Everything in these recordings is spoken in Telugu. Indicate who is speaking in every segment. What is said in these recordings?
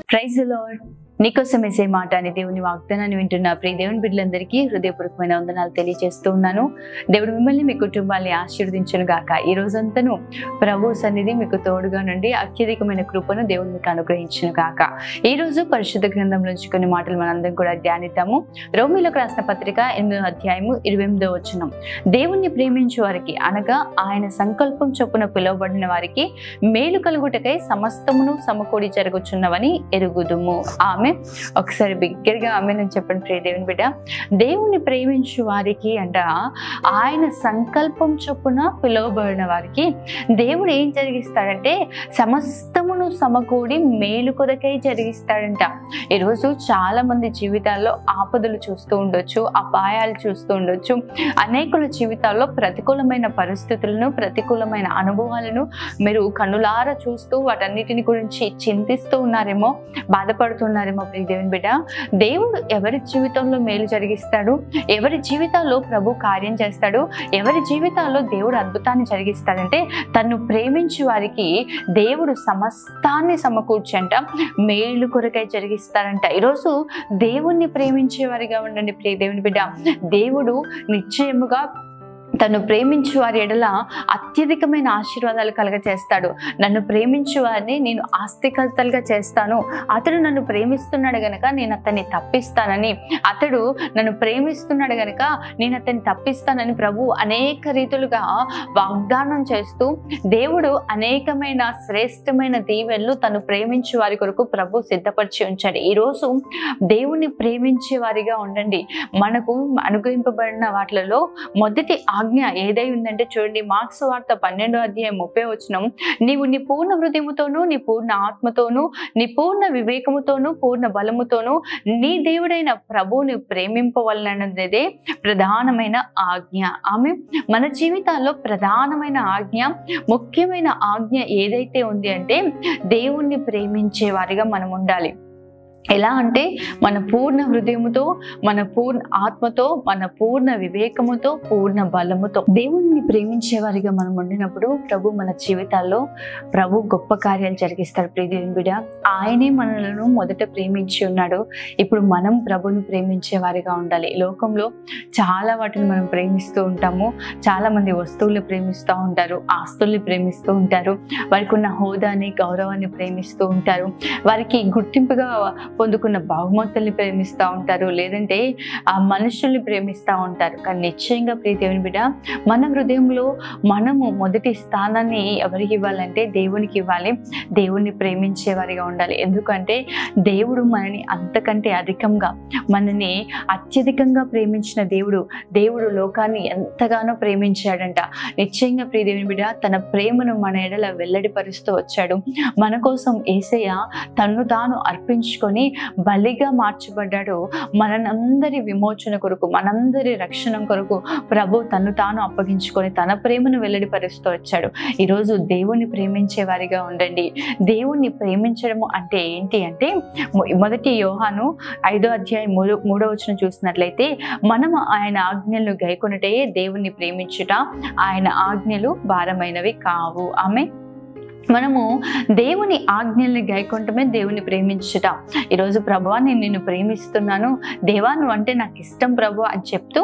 Speaker 1: Praise the lord. నీకోసం వేసే మాట అని దేవుని వాగ్దానాన్ని వింటున్న ప్రియ దేవుని బిడ్డలందరికీ హృదయపూర్వకమైన వందనాలు తెలియజేస్తూ ఉన్నాను. దేవుడు మిమ్మల్ని మీ కుటుంబాన్ని ఆశీర్వదించును గాక. ఈ రోజంతను ప్రభు సన్నిధి మీకు తోడుగా నుండి అత్యధికమైన కృపను దేవుడు మీకు అనుగ్రహించును గాక. ఈ రోజు పరిశుద్ధ గ్రంథం నుంచి కొన్ని మాటలు మనందరం కూడా ధ్యానిద్దాము. రోమీయులకు రాసిన పత్రిక 8వ అధ్యాయము 28వ వచనం. దేవుణ్ణి ప్రేమించు వారికి అనగా ఆయన సంకల్పం చొప్పున పిలువబడిన వారికి మేలు కలుగుటకై సమస్తమును సమకూడి జరుగుచున్నవని ఎరుగుదుము. ఆమె ఒకసారి బిగ్గరగా ఆమె నేను చెప్పండి ప్రియ దేవుని బిడ్డ. దేవుణ్ణి ప్రేమించు వారికి అంట ఆయన సంకల్పం చొప్పున పిలువబడిన వారికి దేవుడు ఏం జరిగిస్తాడంటే సమస్తమును సమకూడి మేలు కొరకై జరిగిస్తాడంట. ఈరోజు చాలా మంది జీవితాల్లో ఆపదలు చూస్తూ ఉండొచ్చు, అపాయాలు చూస్తూ ఉండొచ్చు, అనేకుల జీవితాల్లో ప్రతికూలమైన పరిస్థితులను, ప్రతికూలమైన అనుభవాలను మీరు కన్నులారా చూస్తూ వాటన్నిటిని గురించి చింతిస్తూ ఉన్నారేమో, బాధపడుతున్నారేమో. దేవుని బిడ్డ, దేవుడు ఎవరి జీవితంలో మేలు జరిగిస్తాడు, ఎవరి జీవితాల్లో ప్రభు కార్యం చేస్తాడు, ఎవరి జీవితాల్లో దేవుడు అద్భుతాన్ని జరిగిస్తాడంటే తను ప్రేమించే వారికి దేవుడు సమస్తాన్ని సమకూర్చంట మేలు కొరకై జరిగిస్తాడంట. ఈరోజు దేవుణ్ణి ప్రేమించే వారిగా ఉండండి ప్రియ దేవుని బిడ్డ. దేవుడు నిశ్చయముగా తను ప్రేమించు వారి ఎడల అత్యధికమైన ఆశీర్వాదాలు కలగచేస్తాడు. నన్ను ప్రేమించు వారిని నేను ఆస్తికర్తలుగా చేస్తాను. అతడు నన్ను ప్రేమిస్తున్నాడు గనక నేను అతన్ని తప్పిస్తానని, అతడు నన్ను ప్రేమిస్తున్నాడు గనక నేను అతన్ని తప్పిస్తానని ప్రభు అనేక రీతులుగా వాగ్దానం చేస్తూ దేవుడు అనేకమైన శ్రేష్టమైన దీవెనలు తను ప్రేమించే వారి కొరకు ప్రభు సిద్ధపరిచి ఉంచాడు. ఈరోజు దేవుణ్ణి ప్రేమించే వారిగా ఉండండి. మనకు అనుగ్రహింపబడిన వాటిలలో మొదటి ఆజ్ఞ ఏదై ఉందంటే చూడండి, మార్క్స్ వార్త 12వ అధ్యాయం 30వ వచనం. నీవు నీ పూర్ణ హృదయముతోనూ, నీ పూర్ణ ఆత్మతోనూ, నీ పూర్ణ వివేకముతోనూ, పూర్ణ బలముతోనూ నీ దేవుడైన ప్రభువుని ప్రేమింపవలనదే ప్రధానమైన ఆజ్ఞ. ఆమె మన జీవితాల్లో ప్రధానమైన ఆజ్ఞ, ముఖ్యమైన ఆజ్ఞ ఏదైతే ఉంది అంటే దేవుణ్ణి ప్రేమించే వారిగా మనం ఉండాలి. ఎలా అంటే మన పూర్ణ హృదయముతో, మన పూర్ణ ఆత్మతో, మన పూర్ణ వివేకముతో, పూర్ణ బలముతో దేవుణ్ణి ప్రేమించే వారిగా మనం ఉండినప్పుడు ప్రభు మన జీవితాల్లో ప్రభు గొప్ప కార్యాలు జరిగిస్తాడు. ప్రియ దేవుని బిడ్డ, ఆయనే మనలను మొదట ప్రేమించి ఉన్నాడు. ఇప్పుడు మనం ప్రభుని ప్రేమించే వారిగా ఉండాలి. లోకంలో చాలా వాటిని మనం ప్రేమిస్తూ ఉంటాము. చాలా మంది వస్తువులు ప్రేమిస్తూ ఉంటారు, ఆస్తుల్ని ప్రేమిస్తూ ఉంటారు, వారికి ఉన్న హోదాని, గౌరవాన్ని ప్రేమిస్తూ ఉంటారు, వారికి గుర్తింపుగా పొందుకున్న బహుమతుల్ని ప్రేమిస్తూ ఉంటారు, లేదంటే ఆ మనుషుల్ని ప్రేమిస్తూ ఉంటారు. కానీ నిశ్చయంగా ప్రియ దేవుని బిడ్డ, మన హృదయంలో మనము మొదటి స్థానాన్ని ఎవరికి ఇవ్వాలంటే దేవునికి ఇవ్వాలి. దేవుణ్ణి ప్రేమించే వారిగా ఉండాలి. ఎందుకంటే దేవుడు మనని అంతకంటే అధికంగా, మనని అత్యధికంగా ప్రేమించిన దేవుడు లోకాన్ని ఎంతగానో ప్రేమించాడంట. నిశ్చయంగా ప్రియ దేవుని బిడ్డ, తన ప్రేమను మన ఎడల వెల్లడిపరుస్తూ వచ్చాడు. మన కోసం యేసయ్య తన్ను తాను అర్పించుకొని బలిగా మార్చబడ్డాడు. మనందరి విమోచన కొరకు, మనందరి రక్షణ కొరకు ప్రభు తన్ను తాను అప్పగించుకొని తన ప్రేమను వెల్లడిపరుస్తూ వచ్చాడు. ఈరోజు దేవుణ్ణి ప్రేమించే వారిగా ఉండండి. దేవుణ్ణి ప్రేమించడము అంటే ఏంటి అంటే, మొదటి యోహాను 5వ అధ్యాయం 3వ వచనం చూసినట్లయితే, మనము ఆయన ఆజ్ఞలను గైకొనుటే దేవుణ్ణి ప్రేమించుట, ఆయన ఆజ్ఞలు భారమైనవి కావు. ఆమె మనము దేవుని ఆజ్ఞల్ని గైకొంటమే దేవుని ప్రేమించుట. ఈరోజు ప్రభువా నేను నిన్ను ప్రేమిస్తున్నాను, దేవా నువ్వు అంటే నాకు ఇష్టం ప్రభు అని చెప్తూ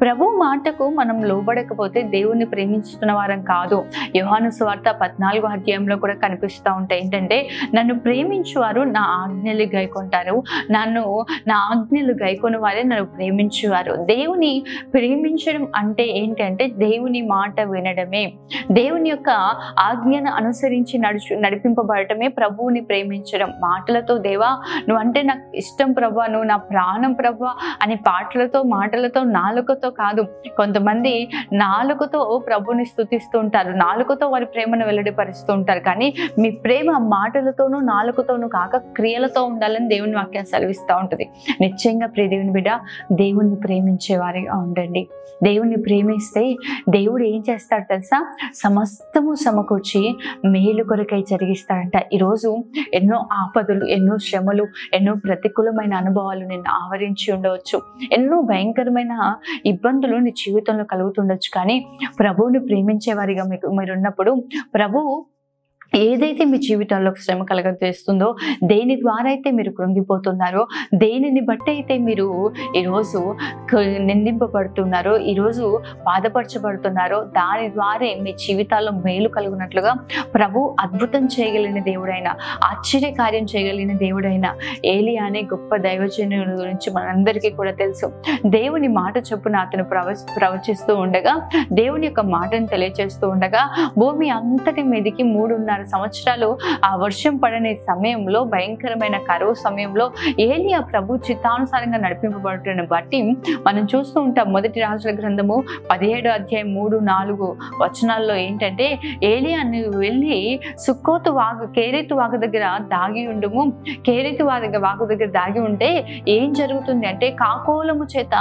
Speaker 1: ప్రభు మాటకు మనం లోబడకపోతే దేవుణ్ణి ప్రేమించుతున్న వారం కాదు. యోహాను సువార్త 14వ అధ్యాయంలో కూడా కనిపిస్తూ ఉంటాయి. ఏంటంటే, నన్ను ప్రేమించువారు నా ఆజ్ఞలు గైకొంటారు, నా ఆజ్ఞలు గైకొని వారే నన్ను ప్రేమించువారు. దేవుని ప్రేమించడం అంటే ఏంటంటే దేవుని మాట వినడమే, దేవుని యొక్క ఆజ్ఞను అనుసరించి నడిపింపబడటమే ప్రభువుని ప్రేమించడం. మాటలతో దేవా నువ్వు అంటే నాకు ఇష్టం ప్రభా, నువ్వు నా ప్రాణం ప్రభా అని పాటలతో, మాటలతో, నాలుకతో కాదు. కొంతమంది నాలుకతో ప్రభుని స్తుతిస్తూ ఉంటారు, నాలుకతో వారి ప్రేమను వెల్లడిపరుస్తూ ఉంటారు. కానీ మీ ప్రేమ మాటలతోనూ నాలుకతోనూ కాక క్రియలతో ఉండాలని దేవుని వాక్యం సెలవిస్తూ ఉంటుంది. నిశ్చయంగా ప్రియ దేవుని బిడ్డ, దేవుణ్ణి ప్రేమించే వారిగా ఉండండి. దేవుణ్ణి ప్రేమిస్తే దేవుడు ఏం చేస్తాడు తెలుసా? సమస్తము సమకూర్చి మేలు కొరకై జరిగిస్తాడంట. ఈరోజు ఎన్నో ఆపదలు, ఎన్నో శ్రమలు, ఎన్నో ప్రతికూలమైన అనుభవాలు నిన్ను ఆవరించి ఉండవచ్చు, ఎన్నో భయంకరమైన ఇబ్బందులు నీ జీవితంలో కలుగుతుండొచ్చు. కానీ ప్రభువుని ప్రేమించే వారిగా మీరున్నప్పుడు ప్రభువు ఏదైతే మీ జీవితంలో శ్రమ కలగజేస్తుందో, దేని ద్వారా అయితే మీరు కృంగిపోతున్నారో, దేనిని బట్టి అయితే మీరు ఈరోజు నిందింపబడుతున్నారో, ఈరోజు బాధపరచబడుతున్నారో, దాని ద్వారా మీ జీవితాల్లో మేలు కలుగునట్లుగా ప్రభు అద్భుతం చేయగలిగిన దేవుడైన, ఆశ్చర్యకార్యం చేయగలిగిన దేవుడైన ఏలియా అనే గొప్ప దైవజనుడి గురించి మనందరికీ కూడా తెలుసు. దేవుని మాట చొప్పున అతను ప్రవచిస్తూ ఉండగా, దేవుని యొక్క మాటను తెలియజేస్తూ ఉండగా, భూమి అంతటి మీదికి 3.5 సంవత్సరాలు ఆ వర్షం పడని సమయంలో, భయంకరమైన కరువు సమయంలో ఏలియా ప్రభు చిత్తానుసారంగా నడిపింపబడుతున్న బట్టి మనం చూస్తూ ఉంటాం. మొదటి రాజుల గ్రంథము 17వ అధ్యాయం 3-4 వచనాల్లో ఏంటంటే, ఏలియా నువ్వు వెళ్ళి సుక్కోతు వాగు, కేరేతు వాగు దగ్గర దాగి ఉండుము. కేరేతు వాగు దగ్గర దాగి ఉంటే ఏం జరుగుతుంది అంటే, కాకోలము చేత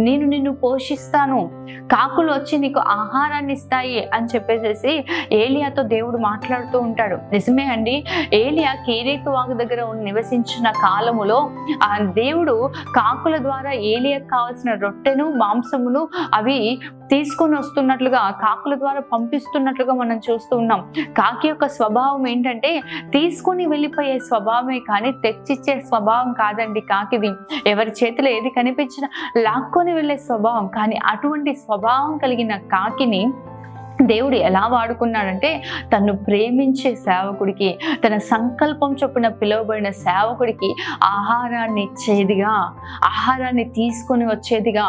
Speaker 1: నేను నిన్ను పోషిస్తాను, కాకులు వచ్చి నీకు ఆహారాన్ని ఇస్తాయి అని చెప్పేసి ఏలియాతో దేవుడు మాట్లాడుతూ ఉంటాడు. నిజమే అండి, ఏలియా కేరేతు వాగు దగ్గర నివసించిన కాలములో ఆ దేవుడు కాకుల ద్వారా ఏలియాకు కావాల్సిన రొట్టెను, మాంసమును అవి తీసుకొని వస్తున్నట్లుగా, కాకుల ద్వారా పంపిస్తున్నట్లుగా మనం చూస్తూ ఉన్నాం. కాకి యొక్క స్వభావం ఏంటంటే తీసుకొని వెళ్ళిపోయే స్వభావమే కానీ తెచ్చిచ్చే స్వభావం కాదండి కాకిది. ఎవరి చేతిలో ఏది కనిపించినా లాక్కొని వెళ్ళే స్వభావం. కానీ అటువంటి స్వభావం కలిగిన కాకిని దేవుడు ఎలా వాడుకున్నాడంటే, తను ప్రేమించే సేవకుడికి, తన సంకల్పం చొప్పున పిలువబడిన సేవకుడికి ఆహారాన్ని ఇచ్చేదిగా, ఆహారాన్ని తీసుకొని వచ్చేదిగా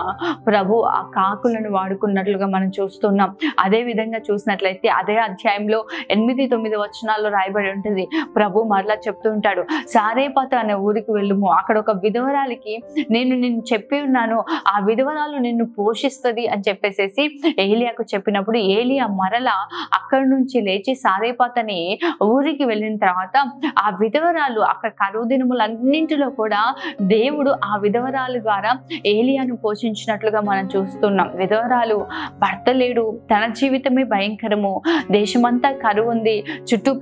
Speaker 1: ప్రభు ఆ కాకులను వాడుకున్నట్లుగా మనం చూస్తున్నాం. అదే విధంగా చూసినట్లయితే అదే అధ్యాయంలో 8-9 వచనాల్లో రాయబడి ఉంటుంది. ప్రభు మరలా చెప్తూ ఉంటాడు, సారేపాత అనే ఊరికి వెళ్ళుము, అక్కడ ఒక విధవరాలికి నేను చెప్పి ఉన్నాను, ఆ విధవరాలు నిన్ను పోషిస్తుంది అని చెప్పేసి ఏలియాకు చెప్పినప్పుడు, ఏలియా మరలా అక్కడి నుంచి లేచి సారేపాతని ఊరికి వెళ్ళిన తర్వాత ఆ విధవరాలు, అక్కడ కరువు దినములన్నింటిలో కూడా దేవుడు ఆ విధవరాలు ద్వారా ఏలియాను పోషించినట్లుగా మనం చూస్తున్నాం. విధవరాలు, భర్త లేడు, తన జీవితమే భయంకరము, దేశమంతా కరువు ఉంది, చుట్టూ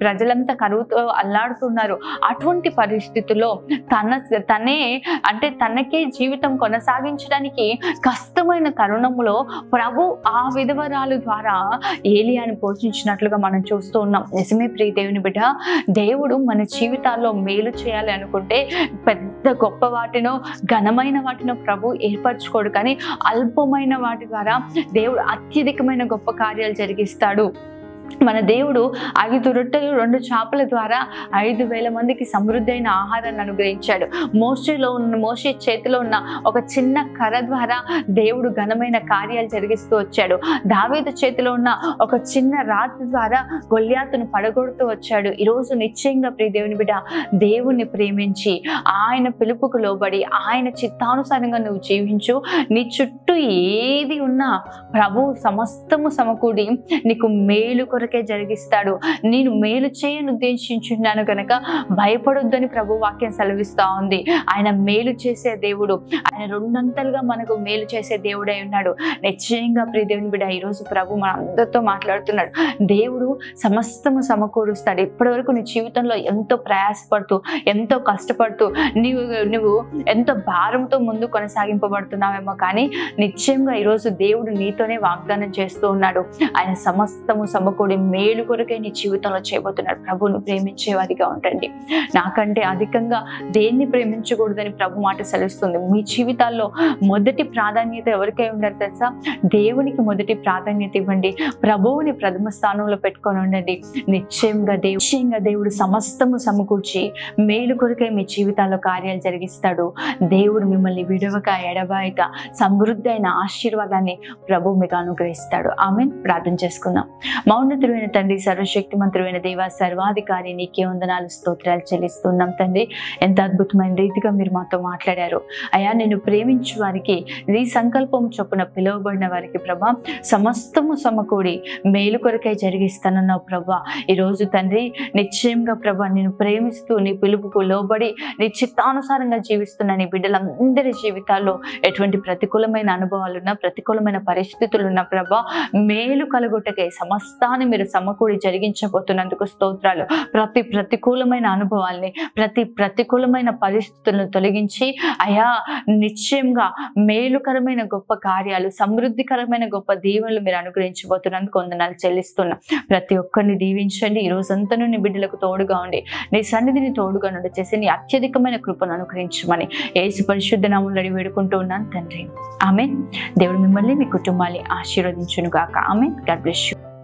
Speaker 1: ప్రజలంతా కరువుతో అల్లాడుతున్నారు. అటువంటి పరిస్థితుల్లో తనకే జీవితం కొనసాగించడానికి కష్టమైన తరుణంలో ప్రభు ఆ విధవరాలు ద్వారా ఏలియాను పోషించినట్లుగా మనం చూస్తూ ఉన్నాం. నిజమే ప్రియ దేవుని బిడ్డ, దేవుడు మన జీవితాల్లో మేలు చేయాలి అనుకుంటే పెద్ద గొప్ప వాటినో, ఘనమైన వాటినో ప్రభు ఏర్పరచుకోడు, కానీ అల్పమైన వాటి ద్వారా దేవుడు అత్యధికమైన గొప్ప కార్యాలు జరిగిస్తాడు. మన దేవుడు 5 రొట్టెలు 2 చేపల ద్వారా 5,000 మందికి సమృద్ధి అయిన ఆహారాన్ని అనుగ్రహించాడు. మోషే చేతిలో ఉన్న ఒక చిన్న కర్ర ద్వారా దేవుడు ఘనమైన కార్యాలు జరిగిస్తూ వచ్చాడు. దావీదు చేతిలో ఉన్న ఒక చిన్న రాతి ద్వారా గొల్యాతును పడగొడుతూ వచ్చాడు. ఈరోజు నిశ్చయంగా ప్రియ దేవుని బిడ్డ, దేవుణ్ణి ప్రేమించి ఆయన పిలుపుకు లోబడి ఆయన చిత్తానుసారంగా నువ్వు జీవించు. నీ చుట్టూ ఏది ఉన్నా ప్రభు సమస్తము సమకూడి నీకు మేలు కొరకే జరిగిస్తాడు. నేను మేలు చేయను ఉద్దేశించున్నాను కనుక భయపడొద్దని ప్రభు వాక్యం సెలవిస్తా ఉంది. ఆయన మేలు చేసే దేవుడు, ఆయన 2 అంతలుగా మనకు మేలు చేసే దేవుడై ఉన్నాడు. నిశ్చయంగా ప్రియ దేవుని బిడ్డ, ఈరోజు ప్రభు మన అందరితో మాట్లాడుతున్నాడు. దేవుడు సమస్తము సమకూరుస్తాడు. ఇప్పటి వరకు నీ జీవితంలో ఎంతో ప్రయాసపడుతూ, ఎంతో కష్టపడుతూ, నువ్వు ఎంతో భారంతో ముందు కొనసాగింపబడుతున్నావేమో, కానీ నిశ్చయంగా ఈరోజు దేవుడు నీతోనే వాగ్దానం చేస్తూ ఉన్నాడు. ఆయన సమస్తము సమకూడి మేలు కొరకే నీ జీవితంలో చేయబోతున్నాడు. ప్రభువును ప్రేమించే వారిగా ఉండండి. నాకంటే అధికంగా దేన్ని ప్రేమించకూడదని ప్రభు మాట సెలవుస్తుంది. మీ జీవితాల్లో మొదటి ప్రాధాన్యత ఎవరికై ఉండాలి తెలుసా? దేవునికి మొదటి ప్రాధాన్యత ఇవ్వండి. ప్రభువుని ప్రథమ స్థానంలో పెట్టుకొని ఉండండి. నిశ్చయంగా దేవుడు సమస్తము సమకూర్చి మేలు కొరకే మీ జీవితాల్లో కార్యాలు జరిగిస్తాడు. దేవుడు మిమ్మల్ని విడవక ఎడబాయక సమృద్ధి అయిన ఆశీర్వాదాన్ని ప్రభు మీకు అనుగ్రహిస్తాడు. ఆమేన్. ప్రార్థన చేసుకుందాం. మౌన్నతుడైన తండ్రి, సర్వశక్తిమంతుడైన దేవ, సర్వాధికారి, నీకే వందనాలు, స్తోత్రాలు చెల్లిస్తున్నాం తండ్రి. ఎంత అద్భుతమైన రీతిగా మీరు మాతో మాట్లాడారు అయ్యా. నేను ప్రేమించు వారికి, నీ సంకల్పం చొప్పున పిలువబడిన వారికి ప్రభా సమస్తము సమకూడి మేలు కొరకై జరిగిస్తానన్నావు ప్రభా. ఈరోజు తండ్రి నిశ్చయంగా ప్రభా నేను ప్రేమిస్తూ నీ పిలుపుకు లోబడి నీ చిత్తానుసారంగా జీవిస్తున్న నీ బిడ్డలందరి జీవితాల్లో ఎటువంటి ప్రతికూలమైన అనుభవాలున్నా, ప్రతికూలమైన పరిస్థితులున్నా ప్రభా మేలు కలుగుటకై సమస్తాన్ని సమస్తాన్ని మీరు సమకూడి జరిగించబోతున్నందుకు స్తోత్రాలు. ప్రతి ప్రతికూలమైన అనుభవాల్ని, ప్రతి ప్రతికూలమైన పరిస్థితులను తొలగించి అయా నిశ్చయంగా మేలుకరమైన గొప్ప కార్యాలు, సమృద్ధికరమైన గొప్ప దీవెనలు మీరు అనుగ్రహించబోతున్నందుకు వందనాలు చెల్లిస్తున్నా. ప్రతి ఒక్కరిని దీవించండి. ఈ రోజంతను నీ బిడ్డలకు తోడుగా ఉండి నీ సన్నిధిని తోడుగా నుండి చేసి నీ అత్యధికమైన కృపను అనుగ్రహించమని యేసు పరిశుద్ధ నామములో అడిగి వేడుకుంటూ ఉన్నాను తండ్రి. ఆమేన్. దేవుడు మిమ్మల్ని మీ కుటుంబాన్ని ఆశీర్వదించును గాక. ఆమేన్. God bless you.